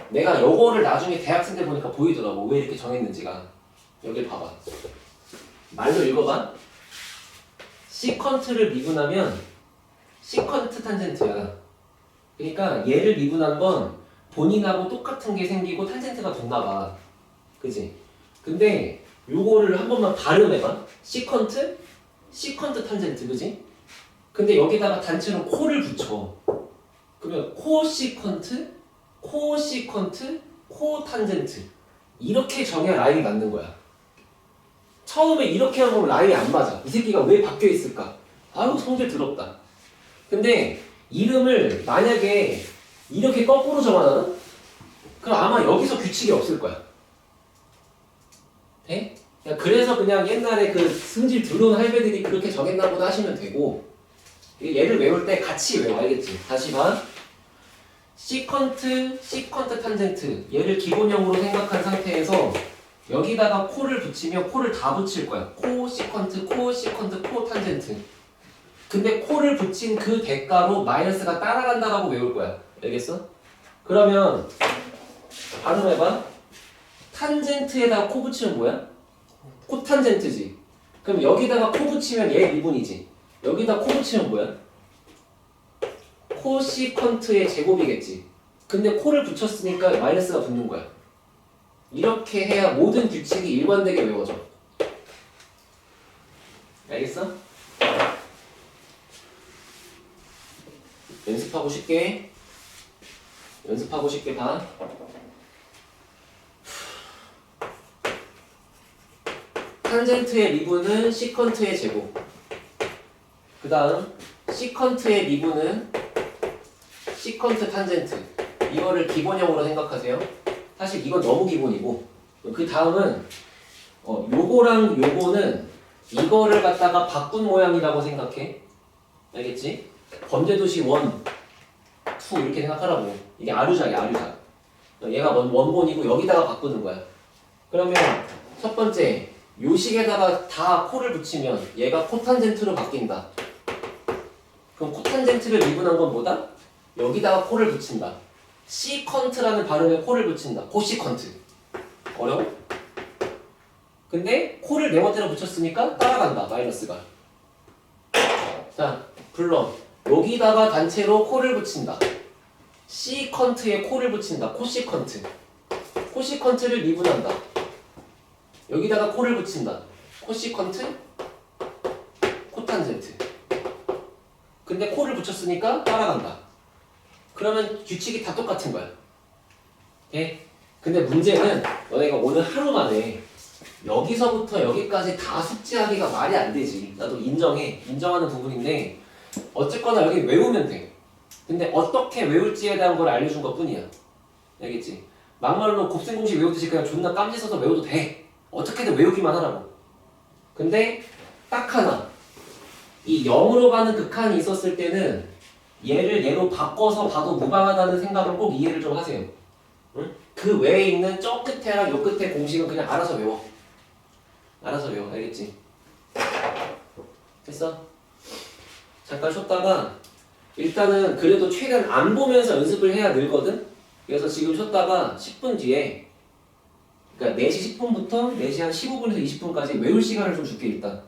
내가 요거를 나중에 대학생 때 보니까 보이더라고. 왜 이렇게 정했는지가. 여기 봐봐. 말로 읽어봐. 시컨트를 미분하면 시컨트 탄젠트야. 그러니까 얘를 미분한 건 본인하고 똑같은 게 생기고 탄젠트가 붙나봐. 그지? 근데 요거를 한 번만 발음해봐. 시컨트, 시컨트 탄젠트, 그지? 근데 여기다가 단체로 코를 붙여. 그러면 코시컨트, 코시컨트, 코탄젠트 이렇게 정해야 라인이 맞는 거야. 처음에 이렇게 하면 라인이 안 맞아. 이 새끼가 왜 바뀌어 있을까? 아유 성질 더럽다. 근데 이름을 만약에 이렇게 거꾸로 정하잖아? 그럼 아마 여기서 규칙이 없을 거야. 돼? 그래서 그냥 옛날에 그 승질 더러운 할배들이 그렇게 정했나 보다 하시면 되고, 얘를 외울 때 같이 외워. 알겠지? 다시 봐. 시컨트, 시컨트 탄젠트 얘를 기본형으로 생각한 상태에서 여기다가 코를 붙이면 코를 다 붙일 거야. 코, 시컨트, 코, 시컨트, 코, 탄젠트. 근데 코를 붙인 그 대가로 마이너스가 따라간다라고 외울 거야. 알겠어? 그러면 발음해봐. 탄젠트에다가 코 붙이면 뭐야? 코탄젠트지. 그럼 여기다가 코 붙이면 얘 미분이지. 여기다 코 붙이면 뭐야? 코시컨트의 제곱이겠지. 근데 코를 붙였으니까 마이너스가 붙는 거야. 이렇게 해야 모든 규칙이 일관되게 외워져. 알겠어? 연습하고 쉽게 봐. 탄젠트의 미분은 시컨트의 제곱. 그 다음 시컨트의 미분은 시컨트 탄젠트. 이거를 기본형으로 생각하세요. 사실 이건 너무 기본이고, 그 다음은 요거랑 요거는 이거를 갖다가 바꾼 모양이라고 생각해. 알겠지? 범죄도시 1, 2 이렇게 생각하라고. 이게 아류작이야, 아류작. 얘가 원본이고 여기다가 바꾸는 거야. 그러면 첫 번째 요식에다가 다 코를 붙이면 얘가 코탄젠트로 바뀐다. 그럼 코탄젠트를 미분한 건 뭐다? 여기다가 코를 붙인다. 시컨트라는 발음에 코를 붙인다. 코시컨트. 어려워? 근데 코를 네 번째로 붙였으니까 따라간다. 마이너스가. 자, 불러. 여기다가 단체로 코를 붙인다. 시컨트에 코를 붙인다. 코시컨트. 코시컨트를 미분한다. 여기다가 코를 붙인다. 코시컨트, 코탄젠트. 근데 코를 붙였으니까 따라간다. 그러면 규칙이 다 똑같은 거야. 오케이? 근데 문제는 너네가 오늘 하루 만에 여기서부터 여기까지 다 숙지하기가 말이 안 되지. 나도 인정하는 부분인데 어쨌거나 여기 외우면 돼. 근데 어떻게 외울지에 대한 걸 알려준 것 뿐이야. 알겠지? 막말로 곱셈공식 외우듯이 그냥 존나 깜지 써서 외워도 돼. 어떻게든 외우기만 하라고. 근데 딱 하나, 이 0으로 가는 극한이 있었을 때는 얘를 얘로 바꿔서 봐도 무방하다는 생각을 꼭 이해를 좀 하세요. 응? 그 외에 있는 저 끝에랑 요 끝에 공식은 그냥 알아서 외워. 알아서 외워. 알겠지? 됐어? 잠깐 쉬었다가 일단은 그래도 최대한 안 보면서 연습을 해야 늘거든? 그래서 지금 쉬었다가 10분 뒤에, 그러니까 4시 10분부터 4시 한 15분에서 20분까지 외울 시간을 좀 줄게. 일단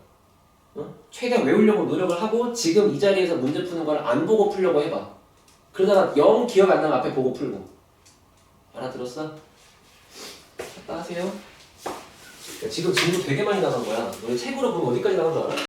최대한 외우려고 노력을 하고 지금 이 자리에서 문제 푸는 걸 안 보고 풀려고 해봐. 그러다가 영 기억 안 나면 앞에 보고 풀고. 알아들었어? 갔다 하세요. 지금 진도 되게 많이 나간 거야. 너희 책으로 보면 어디까지 나간 줄 알아?